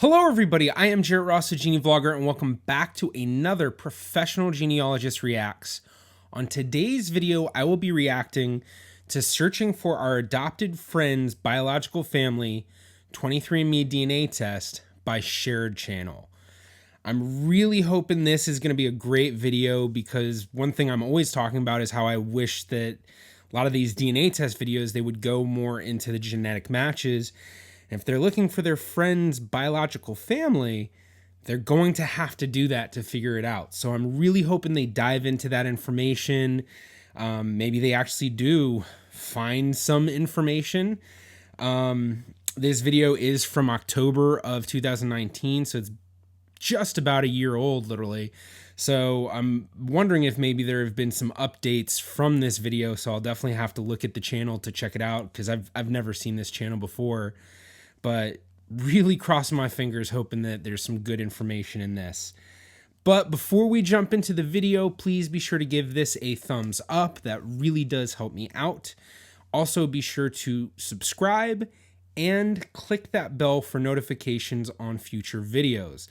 Hello everybody, I am Jarrett Ross, the GeneaVlogger, and welcome back to another Professional Genealogist Reacts. On today's video, I will be reacting to searching for our adopted friend's biological family 23andMe DNA test by shared channel. I'm really hoping this is going to be a great video because one thing I'm always talking about is how I wish that a lot of these DNA test videos, they would go more into the genetic matches. If they're looking for their friend's biological family, they're going to have to do that to figure it out. So I'm really hoping they dive into that information. Maybe they actually do find some information. This video is from October of 2019, so it's just about a year old, literally. So I'm wondering if maybe there have been some updates from this video. So I'll definitely have to look at the channel to check it out because I've never seen this channel before. But really crossing my fingers hoping that there's some good information in this. But before we jump into the video, please be sure to give this a thumbs up. That really does help me out. Also be sure to subscribe and click that bell for notifications on future videos.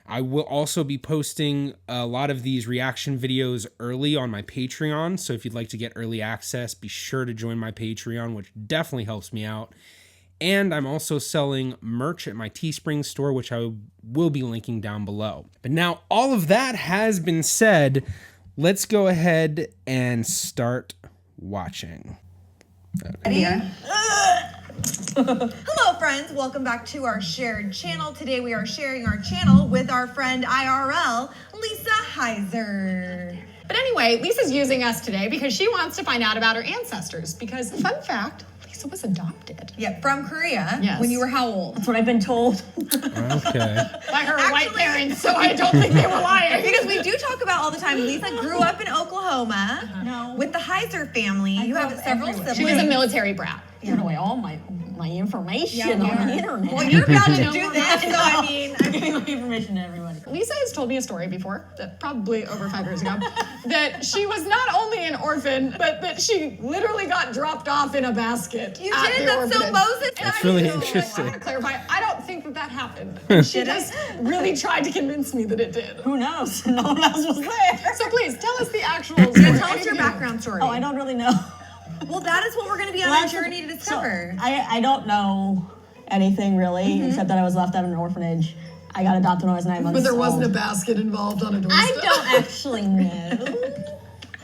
I will also be posting a lot of these reaction videos early on my Patreon. So if you'd like to get early access, be sure to join my Patreon, which definitely helps me out. And I'm also selling merch at my Teespring store, which I will be linking down below. But now all of that has been said, let's go ahead and start watching. Okay. Hello friends, welcome back to our shared channel. Today we are sharing our channel with our friend IRL, Lisa Heiser. But anyway, Lisa's using us today because she wants to find out about her ancestors. Because, fun fact, Lisa was adopted. Yeah, from Korea. Yes. When you were how old? That's what I've been told. Okay. By her white parents, so I don't think they were lying. Because we do talk about all the time, Lisa grew up in Oklahoma with the Heiser family. You have several siblings. She was a military brat. Giving away all my information on the internet. Well, you're about to do this, so I mean, I'm giving my information to everybody. Lisa has told me a story before, probably over 5 years ago, that she was not only an orphan, but that she literally got dropped off in a basket. You at did? the That's so orphanage. Moses. That's really I interesting. want to clarify, I don't think that happened. And she just really tried to convince me that it did. Who knows? No one else was there. So please, tell us the actual Yeah, story. tell us your background story. Oh, I don't really know. Well, that is what we're going to be on our journey to discover. So, I don't know anything really, except that I was left out of an orphanage. I got adopted when I was 9 months old. But there wasn't a basket involved on a doorstep. I don't actually know.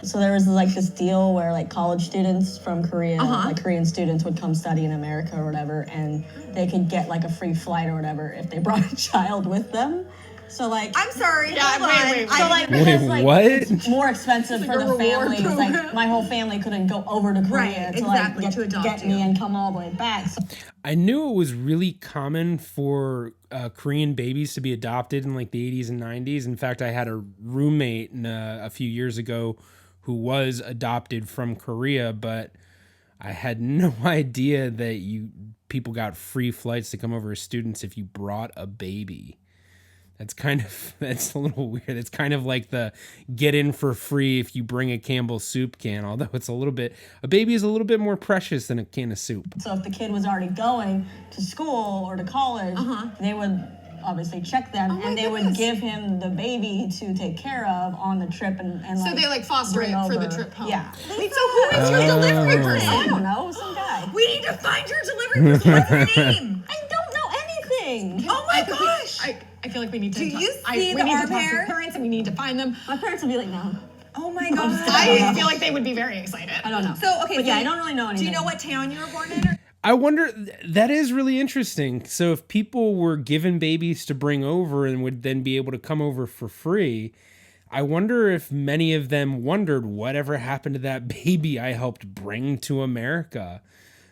So there was like this deal where like college students from Korea, like Korean students would come study in America or whatever, and they could get like a free flight or whatever if they brought a child with them. So like, I'm sorry. Yeah, hold on. wait. so like, Wait, because, like, what? it's more expensive It's for like the a reward families. program. Like my whole family couldn't go over to Korea to exactly, like to adopt get you. me and come all the way back. So, I knew it was really common for Korean babies to be adopted in like the 80s and 90s. In fact, I had a roommate a few years ago who was adopted from Korea, but I had no idea that people got free flights to come over as students if you brought a baby. That's a little weird. It's kind of like the get in for free if you bring a Campbell's soup can, although a baby is a little bit more precious than a can of soup. so if the kid was already going to school or to college, they would obviously check them and they would give him the baby to take care of on the trip and So like, they like foster it bring for the over. trip home. Yeah. Wait, so who is your delivery person? I don't know, some guy. We need to find your delivery person. What's her name? I don't know anything. Oh my gosh. I feel like we need to Do talk. you see we the need to arm talk to hair? your parents and we need to find them. My parents would be like, no. Oh my gosh. I feel like they would be very excited. I don't know. So, okay. But yeah, I don't really know anything. Do you know what town you were born in? Or? I wonder, that is really interesting. So if people were given babies to bring over and would then be able to come over for free, I wonder if many of them wondered whatever happened to that baby I helped bring to America.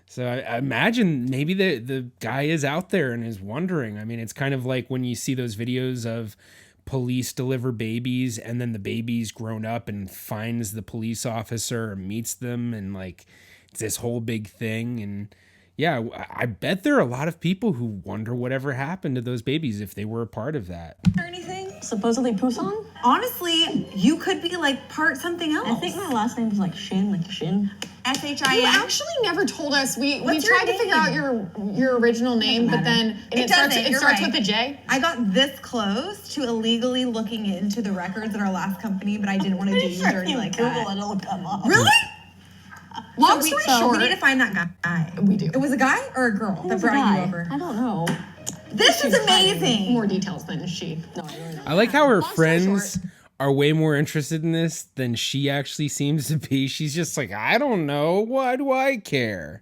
So I imagine maybe the guy is out there and is wondering. I mean, it's kind of like when you see those videos of police deliver babies and then the baby's grown up and finds the police officer or meets them and like it's this whole big thing. And yeah, I bet there are a lot of people who wonder whatever happened to those babies if they were a part of that. Or anything? Supposedly Pusan? Honestly, you could be like part something else. I think my last name is like Shin, like Shin. S-H-I-N. You actually never told us. We What's your tried to figure out your original name, but then it starts with a J. I got this close to illegally looking into the records at our last company, but I didn't want to do you dirty like that. Google it, it'll come up. Really? Long story short, we need to find that guy. We do. It was a guy or a girl that brought you over? I don't know. This is amazing. more details than she. No, I really don't. I like how her Long story friends are way more interested in this than she actually seems to be. She's just like, I don't know. Why do I care?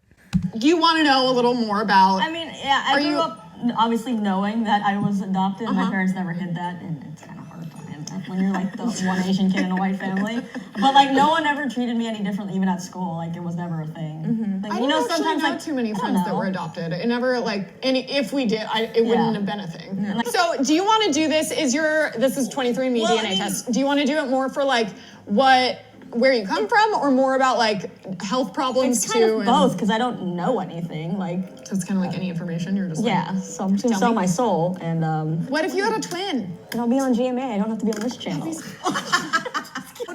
You want to know a little more about? I mean, yeah, I grew up obviously knowing that I was adopted. My parents never hid that, and it's kind of hard to hide that when you're like the one Asian kid in a white family. But like, no one ever treated me any differently, even at school. Like, it was never a thing. Like, I don't sometimes know too many friends that were adopted. It never if we did, it wouldn't have been a thing. Yeah. So, do you want to do this? This is 23andMe DNA test. Do you want to do it more for like where you come from, or more about like health problems It's kind of both, because I don't know anything. Like, So it's kind of like any information. You're just yeah. So I'm just gonna sell my soul, and What if you had a twin? I'll be on GMA. I don't have to be on this channel.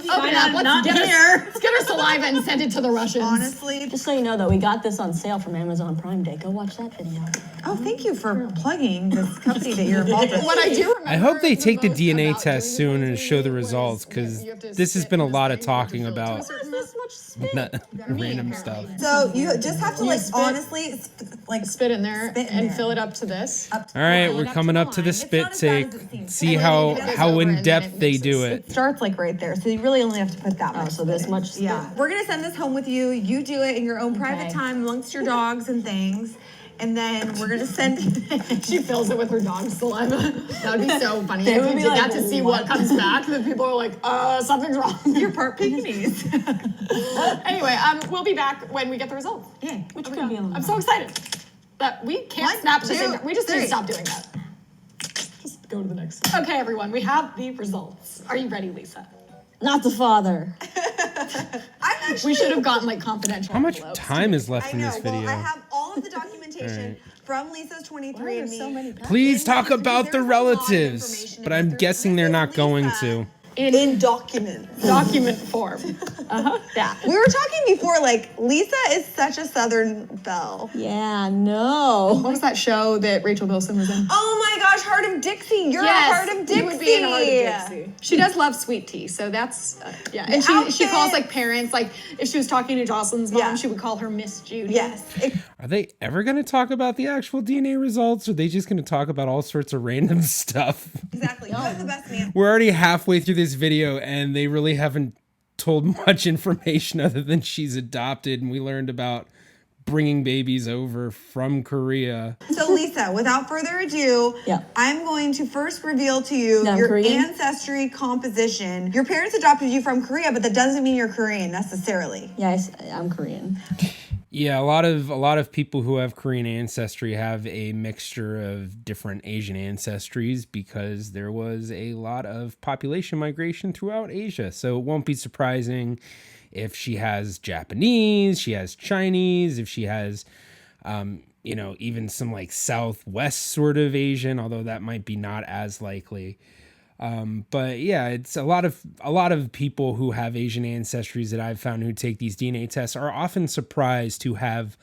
Open up. Let's get her saliva and send it to the Russians. Honestly. Just so you know, though, we got this on sale from Amazon Prime Day. Go watch that video. Oh, thank you for plugging this company that you're involved with. What I do remember I hope they take the most DNA about test doing soon the and DNA show the was results, because you have to this has spit been a in this lot of thing, you have to talking fill it to a about certain This much spit. random stuff. So you just have to like spit- honestly spit in there Spit in and there. fill it up to this. All right, we're coming up to the spit not as bad take. as it seems. See And how then it how goes over in and then depth it they mixes. do it. It starts like right there, so you really only have to put that much. so this much spit? Yeah. We're gonna send this home with you. You do it in your own private time amongst your dogs and things. And then we're gonna send She fills it with her dog's saliva. That would be so funny. They If would you be did like, that to see what comes back, then people are like, something's wrong. your part Pekingese. Anyway, we'll be back when we get the results. Yeah. Which could be a I'm so excited that we can't 1, snap at the 2, same time. We just need to 3. stop doing that. Just go to the next. Okay, everyone, we have the results. Are you ready, Lisa? Not the father. We should have gotten like confidential. How much envelopes. time is left I in know. this video? Well, I have all of the documentation from Lisa's 23andMe. so many Please talk Because about the there's a lot of relatives, information but in I'm this. guessing they're not Lisa going to. In documents. Document form. Yeah. We were talking before, like, Lisa is such a Southern belle. Yeah, no. What was that show that Rachel Bilson was in? Oh my gosh, Heart of Dixie. You're a Heart of Dixie. You would be in Heart of Dixie. She does love sweet tea, so that's yeah. And she outfit. calls like parents, like if she was talking to Jocelyn's mom, Yeah. she would call her Miss Judy. Yes. Are they ever going to talk about the actual DNA results, or are they just going to talk about all sorts of random stuff? Exactly. You have the best man. We're already halfway through this video, and they really haven't told much information other than she's adopted, and we learned about bringing babies over from Korea. So Lisa, without further ado, Yeah. I'm going to first reveal to you That I'm your Korean? ancestry composition. Your parents adopted you from Korea, but that doesn't mean you're Korean necessarily. Yeah, I'm Korean. Yeah, a lot of people who have Korean ancestry have a mixture of different Asian ancestries because there was a lot of population migration throughout Asia. So it won't be surprising if she has Japanese, she has Chinese, if she has, even some like Southwest sort of Asian, although that might be not as likely. But yeah, it's a lot of people who have Asian ancestries that I've found who take these DNA tests are often surprised to have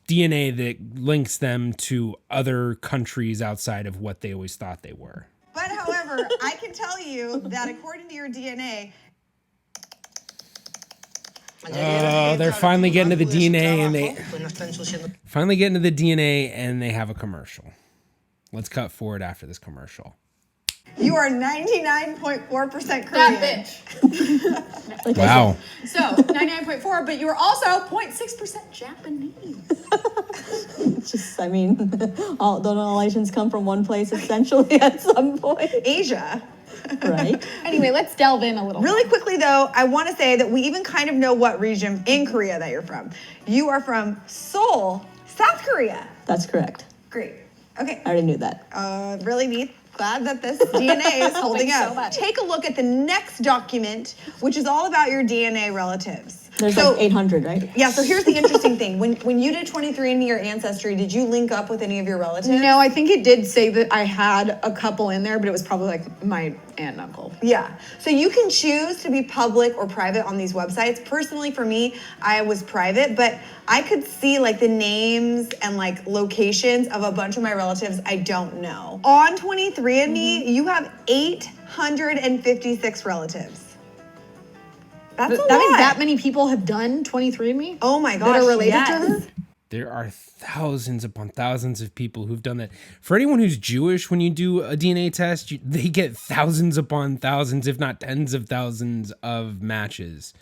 DNA that links them to other countries outside of what they always thought they were. But however, I can tell you that according to your DNA, Oh, they're finally getting to the DNA and they have a commercial. Let's cut forward after this commercial. you are 99.4% Korean. That bitch. Wow. So 99.4, but you were also 0.6% Japanese. Don't all Asians come from one place essentially at some point? Asia. Right. Anyway, let's delve in a little. Really quickly though, I want to say that we even kind of know what region in Korea that you're from. You are from Seoul, South Korea. That's correct. Great. Okay. I already knew that. Really neat. Glad that this DNA is holding Thanks up. so much. Take a look at the next document, which is all about your DNA relatives. There's like 800, right? Yeah, so here's the interesting thing. When you did 23andMe or Ancestry, did you link up with any of your relatives? No, I think it did say that I had a couple in there, but it was probably like my aunt and uncle. Yeah. So you can choose to be public or private on these websites. Personally, for me, I was private, but I could see like the names and like locations of a bunch of my relatives I don't know. On 23andMe, you have 856 relatives. That's a lot. That means that many people have done 23andMe? Oh my gosh, that are related yes. to her? There are thousands upon thousands of people who've done that. For anyone who's Jewish, when you do a DNA test, they get thousands upon thousands, if not tens of thousands of matches.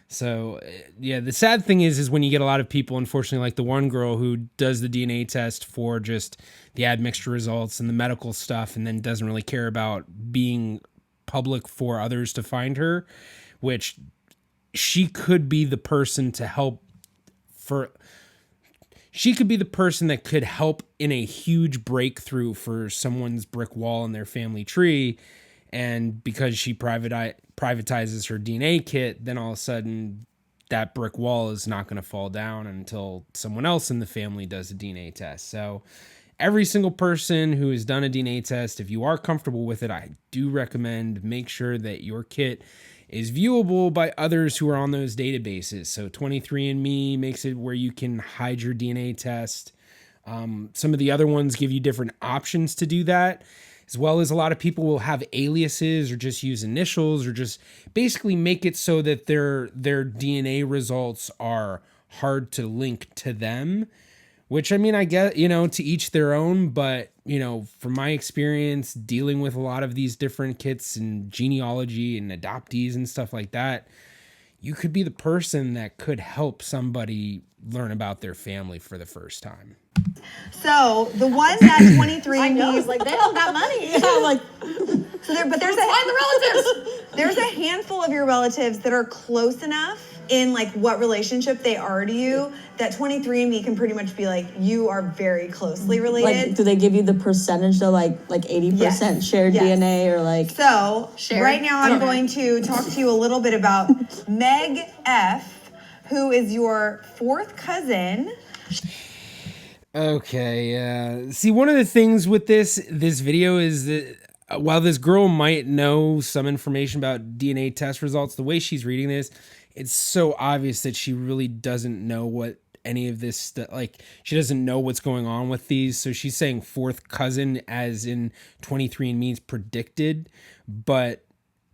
So yeah, the sad thing is when you get a lot of people, unfortunately, like the one girl who does the DNA test for just the admixture results and the medical stuff, and then doesn't really care about being public for others to find her, which she could be the person to help she could be the person that could help in a huge breakthrough for someone's brick wall in their family tree. And because she privatizes her DNA kit, then all of a sudden that brick wall is not going to fall down until someone else in the family does a DNA test. So every single person who has done a DNA test, if you are comfortable with it, I do recommend make sure that your kit is viewable by others who are on those databases. So 23andMe makes it where you can hide your DNA test. Some of the other ones give you different options to do that, as well as a lot of people will have aliases or just use initials or just basically make it so that their DNA results are hard to link to them, which I mean, I get, to each their own, but from my experience dealing with a lot of these different kits and genealogy and adoptees and stuff like that, you could be the person that could help somebody learn about their family for the first time. So the one that 23andMe I know, it's like they don't got money. Like, so there's Find the relatives. there's a handful of your relatives that are close enough in like what relationship they are to you that 23andMe can pretty much be like, you are very closely related. like, do they give you the percentage though, like 80% Yes. shared Yes. DNA or like? So Shared? right now I'm going to talk to you a little bit about Meg F, who is your fourth cousin. Okay, see, one of the things with this video is that while this girl might know some information about DNA test results, the way she's reading this, it's so obvious that she really doesn't know what any of this stuff, like she doesn't know what's going on with these. So she's saying fourth cousin as in 23andMe's predicted, but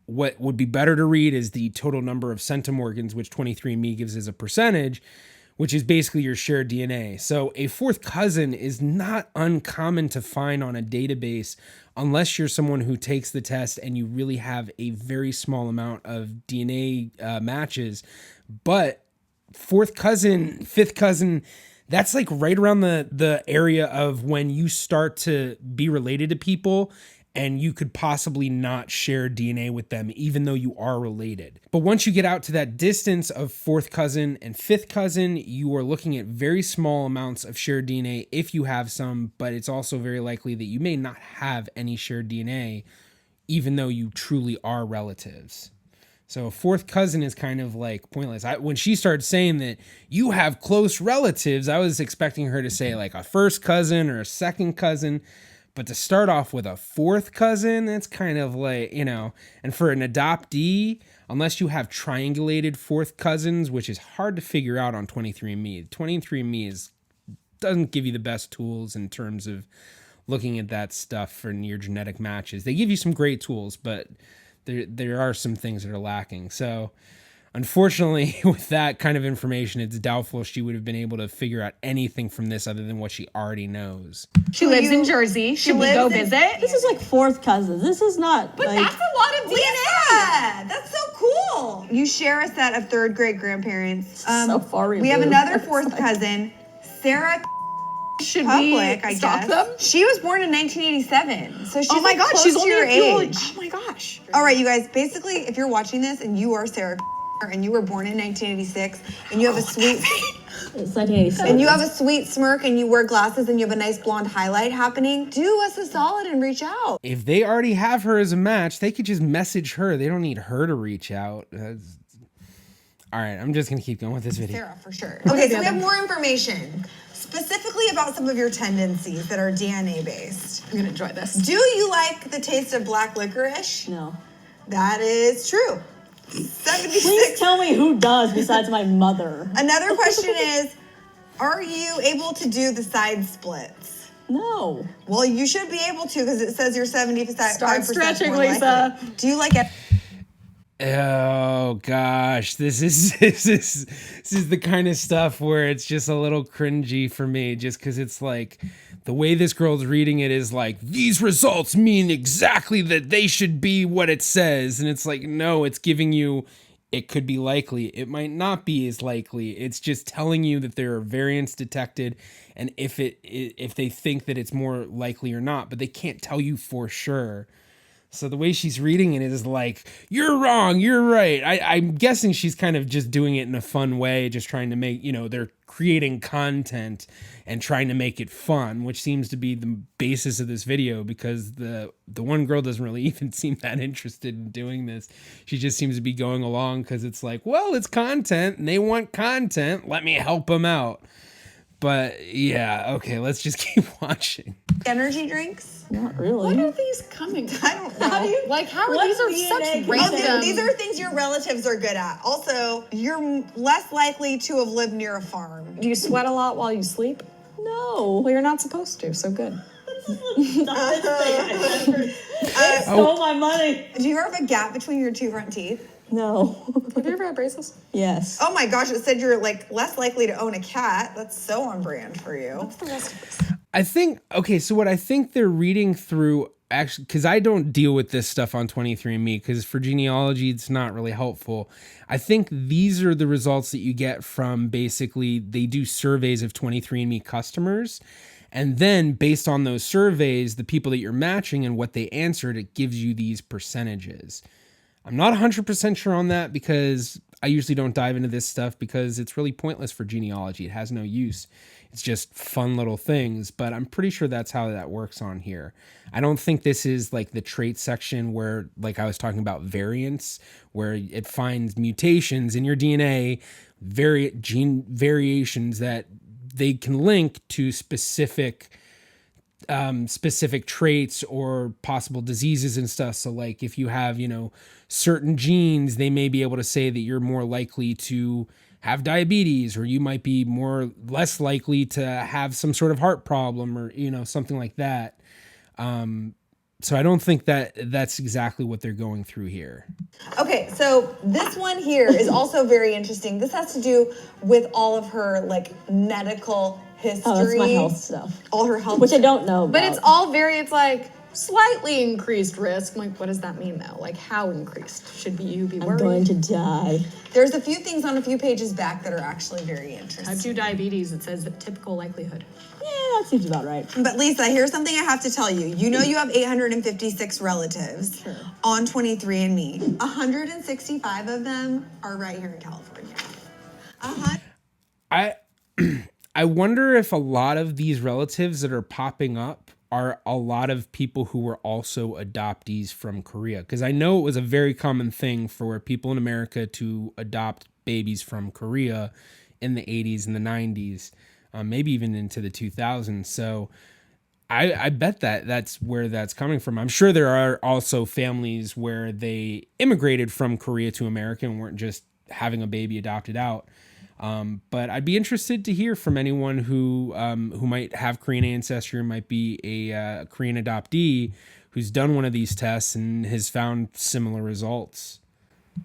what would be better to read is the total number of centimorgans, which 23andMe gives as a percentage, which is basically your shared DNA. So a fourth cousin is not uncommon to find on a database unless you're someone who takes the test and you really have a very small amount of DNA matches. But fourth cousin, fifth cousin, that's like right around the area of when you start to be related to people and you could possibly not share DNA with them, even though you are related. But once you get out to that distance of fourth cousin and fifth cousin, you are looking at very small amounts of shared DNA if you have some, but it's also very likely that you may not have any shared DNA, even though you truly are relatives. So a fourth cousin is kind of like pointless. When she started saying that you have close relatives, I was expecting her to say like a first cousin or a second cousin. But to start off with a fourth cousin, that's kind of like, and for an adoptee, unless you have triangulated fourth cousins, which is hard to figure out on 23andMe. 23andMe doesn't give you the best tools in terms of looking at that stuff for your genetic matches. They give you some great tools, but there are some things that are lacking. So unfortunately, with that kind of information, it's doubtful she would have been able to figure out anything from this other than what she already knows. She lives in Jersey. Should we go visit? This is like fourth cousins. This is not. But like, that's a lot of DNA. Yeah, that's so cool. You share a set of third great grandparents. So far we have removed. another fourth cousin, Sarah Should Public, we I stalk guess. them? She was born in 1987, so she's Oh my like God, close she's to only your a few. age. Oh my gosh. All right, you guys. Basically, if you're watching this and you are Sarah and you were born in 1986 and you have a sweet It's 1987. and you have a sweet smirk and you wear glasses and you have a nice blonde highlight happening, do us a solid and reach out. If they already have her as a match, they could just message her. They don't need her to reach out. All right, I'm just gonna keep going with this video. Sarah, for sure. Okay, so we have more information, specifically about some of your tendencies that are DNA based. I'm gonna enjoy this. Do you like the taste of black licorice? No. That is true. 76. Please tell me who does besides my mother. Another question is, are you able to do the side splits? No. Well, you should be able to because it says you're 75% Start stretching, more Lisa. likely. Do you like it? Oh gosh, this is the kind of stuff where it's just a little cringy for me, just because it's like the way this girl's reading it is like, these results mean exactly that they should be what it says, and it's like, no, it's giving you, it could be likely, it might not be as likely. It's just telling you that there are variants detected, and if they think that it's more likely or not, but they can't tell you for sure. So the way she's reading it is like, you're wrong, you're right. I'm guessing she's kind of just doing it in a fun way, just trying to make, they're creating content and trying to make it fun, which seems to be the basis of this video, because the one girl doesn't really even seem that interested in doing this. She just seems to be going along because it's like, well, it's content and they want content. Let me help them out. But yeah, okay, let's just keep watching. Energy drinks? Not really. What are these coming from? I don't know. How are what these are DNA such can- random? These are things your relatives are good at. Also, you're less likely to have lived near a farm. Do you sweat a lot while you sleep? No. Well, you're not supposed to, so good. Stole my money. Do you ever have a gap between your two front teeth? No. Have you ever had braces? Yes. Oh my gosh, it said you're like less likely to own a cat. That's so on brand for you. What's the rest of this? I think, okay, so what I think they're reading through, actually, because I don't deal with this stuff on 23andMe, because for genealogy, it's not really helpful. I think these are the results that you get from, basically, they do surveys of 23andMe customers. And then based on those surveys, the people that you're matching and what they answered, it gives you these percentages. I'm not 100% sure on that, because I usually don't dive into this stuff because it's really pointless for genealogy. It has no use. It's just fun little things, but I'm pretty sure that's how that works on here. I don't think this is like the trait section where, like I was talking about variants, where it finds mutations in your DNA, gene variations that they can link to specific traits or possible diseases and stuff. So like if you have, certain genes, they may be able to say that you're more likely to have diabetes, or you might be less likely to have some sort of heart problem, or, something like that. So I don't think that that's exactly what they're going through here. Okay, so this one here is also very interesting. This has to do with all of her like medical history. Oh, that's my health stuff. All her health. Which I don't know about. But it's all it's like slightly increased risk. I'm like, what does that mean though? Like, how increased? Should you be worried? I'm going to die. There's a few things on a few pages back that are actually very interesting. Type 2 diabetes, it says the typical likelihood. Yeah, that seems about right. But Lisa, here's something I have to tell you. You know you have 856 relatives on 23andMe. 165 of them are right here in California. I wonder if a lot of these relatives that are popping up are a lot of people who were also adoptees from Korea. Because I know it was a very common thing for people in America to adopt babies from Korea in the 80s and the 90s, maybe even into the 2000s. So I bet that's where that's coming from. I'm sure there are also families where they immigrated from Korea to America and weren't just having a baby adopted out. But I'd be interested to hear from anyone who might have Korean ancestry or might be a Korean adoptee who's done one of these tests and has found similar results.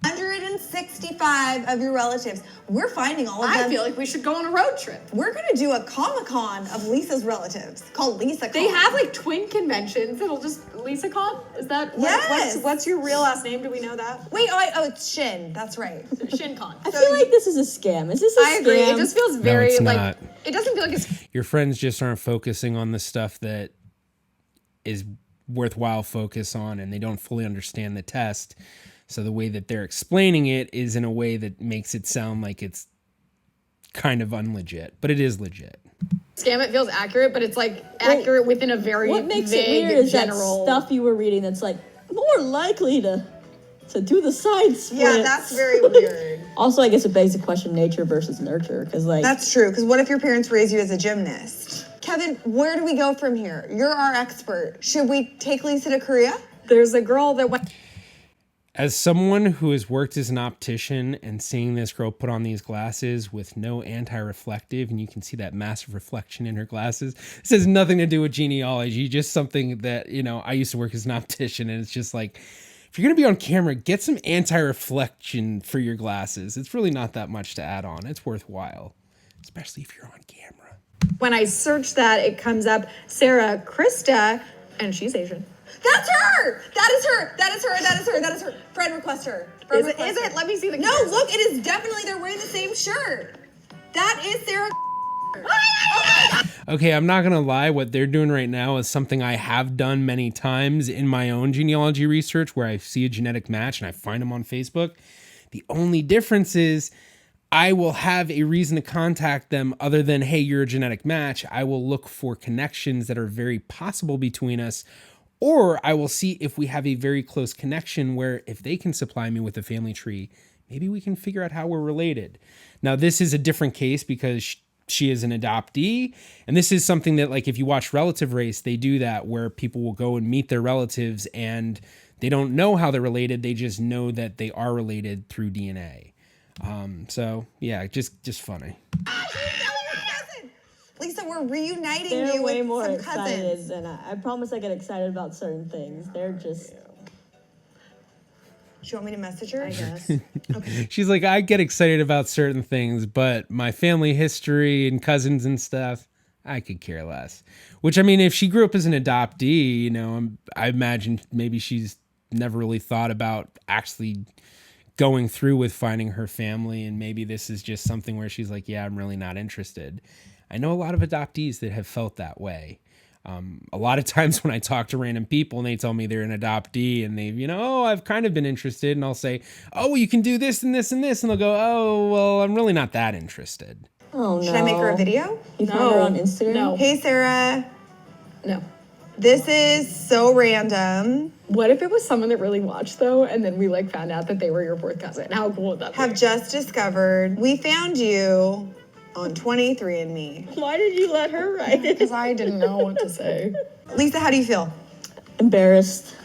165 of your relatives. We're finding all of them. I feel like we should go on a road trip. We're going to do a Comic-Con of Lisa's relatives called LisaCon. They have like twin conventions. It'll just LisaCon? Is that Yes. what's your real last name? Do we know that? Wait, it's Shin. That's right. ShinCon. I feel like this is a scam. Is this a scam? I agree. It just feels very it's like not. it doesn't feel like it's Your friends just aren't focusing on the stuff that is worthwhile focus on, and they don't fully understand the test. So the way that they're explaining it is in a way that makes it sound like it's kind of unlegit, but it is legit. scam. It feels accurate, but it's like accurate within a very What makes it vague, weird is general that stuff you were reading that's like more likely to to do the side splits. Yeah, that's very weird. Also, I guess it begs the question, nature versus nurture, because like... That's true, because what if your parents raised you as a gymnast? Kevin, where do we go from here? You're our expert. Should we take Lisa to Korea? There's a girl that went... As someone who has worked as an optician and seeing this girl put on these glasses with no anti-reflective, and you can see that massive reflection in her glasses, this has nothing to do with genealogy, just something that, you know, I used to work as an optician, and it's just like, if you're going to be on camera, get some anti-reflection for your glasses. It's really not that much to add on. It's worthwhile, especially if you're on camera. When I search that, it comes up Sarah Krista, and she's Asian. That's her! That is her! That is her! That is her! That is her! Friend request her. Is it? Let me see the No, comparison. look, it is definitely, they're wearing the same shirt. That is Sarah. Okay, I'm not going to lie. What they're doing right now is something I have done many times in my own genealogy research, where I see a genetic match and I find them on Facebook. The only difference is I will have a reason to contact them other than, hey, you're a genetic match. I will look for connections that are very possible between us, or I will see if we have a very close connection where if they can supply me with a family tree, maybe we can figure out how we're related. Now, this is a different case because she is an adoptee. And this is something that, like, if you watch Relative Race, they do that where people will go and meet their relatives and they don't know how they're related. They just know that they are related through DNA. So yeah, just funny. Lisa, we're reuniting They're you way with more some excited cousins. than I promise I get excited about certain things. They're just... Do you want me to message her? I guess. She's like, I get excited about certain things, but my family history and cousins and stuff, I could care less. Which, I mean, if she grew up as an adoptee, you know, I imagine maybe she's never really thought about actually going through with finding her family. And maybe this is just something where she's like, yeah, I'm really not interested. I know a lot of adoptees that have felt that way. A lot of times when I talk to random people and they tell me they're an adoptee and they've, you know, oh, I've kind of been interested, and I'll say, oh, well, you can do this and this and this. And they'll go, oh, well, I'm really not that interested. Oh, no. Should I make her a video? You found her on Instagram? No. Hey, Sarah. No. This is so random. What if it was someone that really watched, though, and then we, like, found out that they were your fourth cousin? How cool would that be? Have just discovered we found you on 23andMe. Why did you let her write it? Because I didn't know what to say. Lisa, how do you feel? Embarrassed.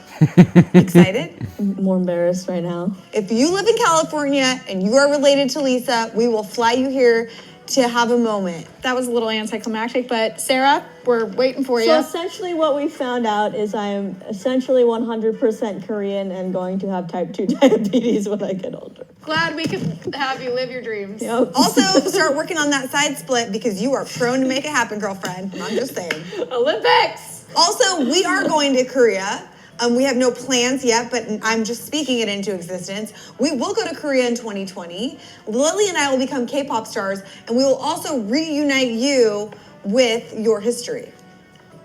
Excited? More embarrassed right now. If you live in California and you are related to Lisa, we will fly you here to have a moment. That was a little anticlimactic, but Sarah, we're waiting for you. So essentially what we found out is I am essentially 100% Korean and going to have type 2 diabetes when I get older. Glad we could have you live your dreams. Yep. Also, start working on that side split because you are prone to make it happen, girlfriend. I'm just saying. Olympics! Also, we are going to Korea. We have no plans yet, but I'm just speaking it into existence. We will go to Korea in 2020. Lily and I will become K-pop stars, and we will also reunite you with your history.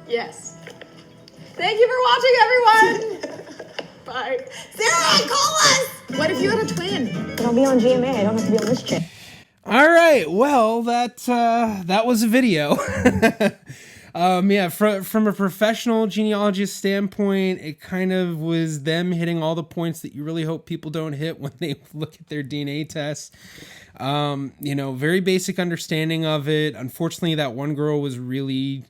Yes. Thank you for watching, everyone! Bye. Sarah, call us! What if you had a twin? But I'll be on GMA. I don't have to be on this channel. All right. Well, that was a video. Yeah, from a professional genealogist standpoint, it kind of was them hitting all the points that you really hope people don't hit when they look at their DNA tests. You know, very basic understanding of it. Unfortunately, that one girl was really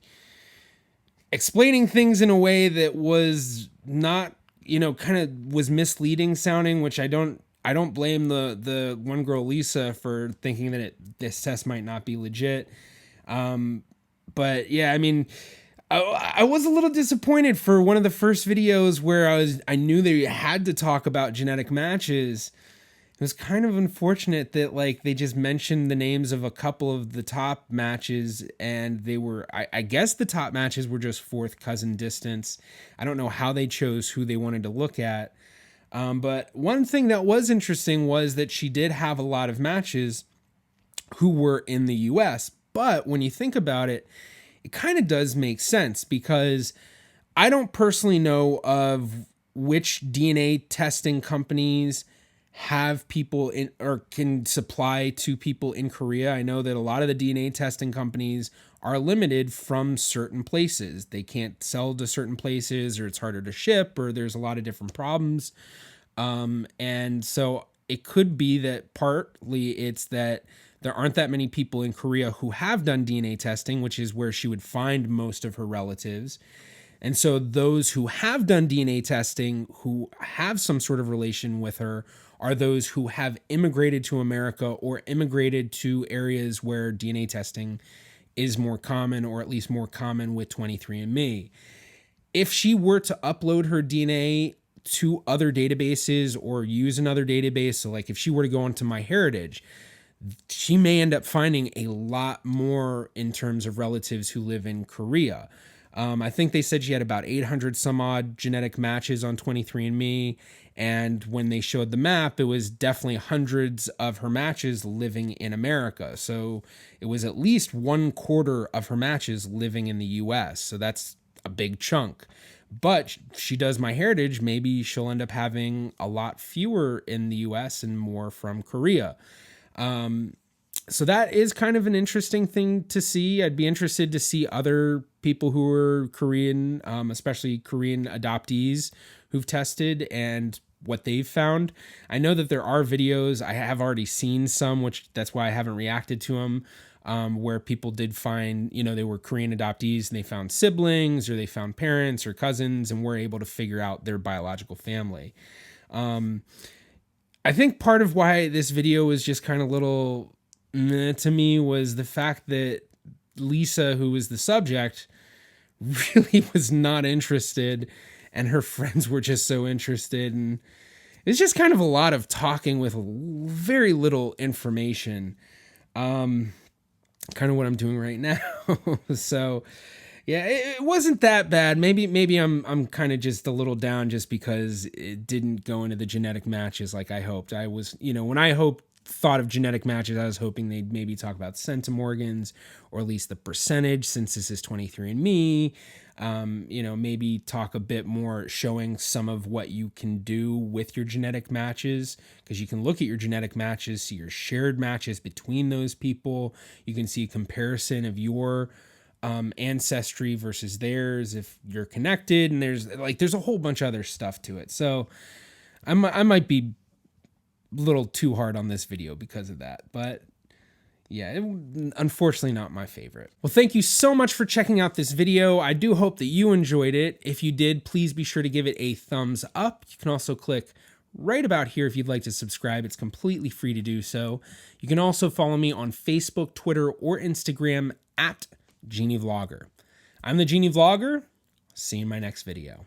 explaining things in a way that was not, you know, kind of was misleading sounding, which I don't blame the one girl, Lisa, for thinking that this test might not be legit. But yeah, I mean, I was a little disappointed for one of the first videos where I knew they had to talk about genetic matches. It was kind of unfortunate that, like, they just mentioned the names of a couple of the top matches, and they were, I guess the top matches were just fourth cousin distance. I don't know how they chose who they wanted to look at. But one thing that was interesting was that she did have a lot of matches who were in the US. But when you think about it, it kind of does make sense, because I don't personally know of which DNA testing companies have people in or can supply to people in Korea. I know that a lot of the DNA testing companies are limited from certain places. They can't sell to certain places, or it's harder to ship, or there's a lot of different problems. And so it could be that partly it's that there aren't that many people in Korea who have done DNA testing, which is where she would find most of her relatives. And so those who have done DNA testing, who have some sort of relation with her, are those who have immigrated to America or immigrated to areas where DNA testing is more common, or at least more common with 23andMe. If she were to upload her DNA to other databases or use another database, so like if she were to go onto MyHeritage, she may end up finding a lot more in terms of relatives who live in Korea. I think they said she had about 800 some odd genetic matches on 23andMe. And when they showed the map, it was definitely hundreds of her matches living in America. So it was at least 1/4 of her matches living in the US. So that's a big chunk. But she does MyHeritage, maybe she'll end up having a lot fewer in the US and more from Korea. So that is kind of an interesting thing to see. I'd be interested to see other people who are Korean, especially Korean adoptees who've tested and what they've found. I know that there are videos. I have already seen some, which that's why I haven't reacted to them, where people did find, they were Korean adoptees and they found siblings or they found parents or cousins and were able to figure out their biological family. I think part of why this video was just kind of little meh to me was the fact that Lisa, who was the subject, really was not interested, and her friends were just so interested. And it's just kind of a lot of talking with very little information. Kind of what I'm doing right now. So yeah, it wasn't that bad. Maybe I'm kind of just a little down just because it didn't go into the genetic matches like I hoped. I was, when I thought of genetic matches, I was hoping they'd maybe talk about centimorgans, or at least the percentage, since this is 23andMe. Maybe talk a bit more showing some of what you can do with your genetic matches, because you can look at your genetic matches, see your shared matches between those people. You can see a comparison of your ancestry versus theirs, if you're connected, and there's a whole bunch of other stuff to it. So I might be a little too hard on this video because of that, but yeah, unfortunately not my favorite. Well, thank you so much for checking out this video. I do hope that you enjoyed it. If you did, please be sure to give it a thumbs up. You can also click right about here if you'd like to subscribe. It's completely free to do so. You can also follow me on Facebook, Twitter, or Instagram at GeneaVlogger. I'm the GeneaVlogger. See you in my next video.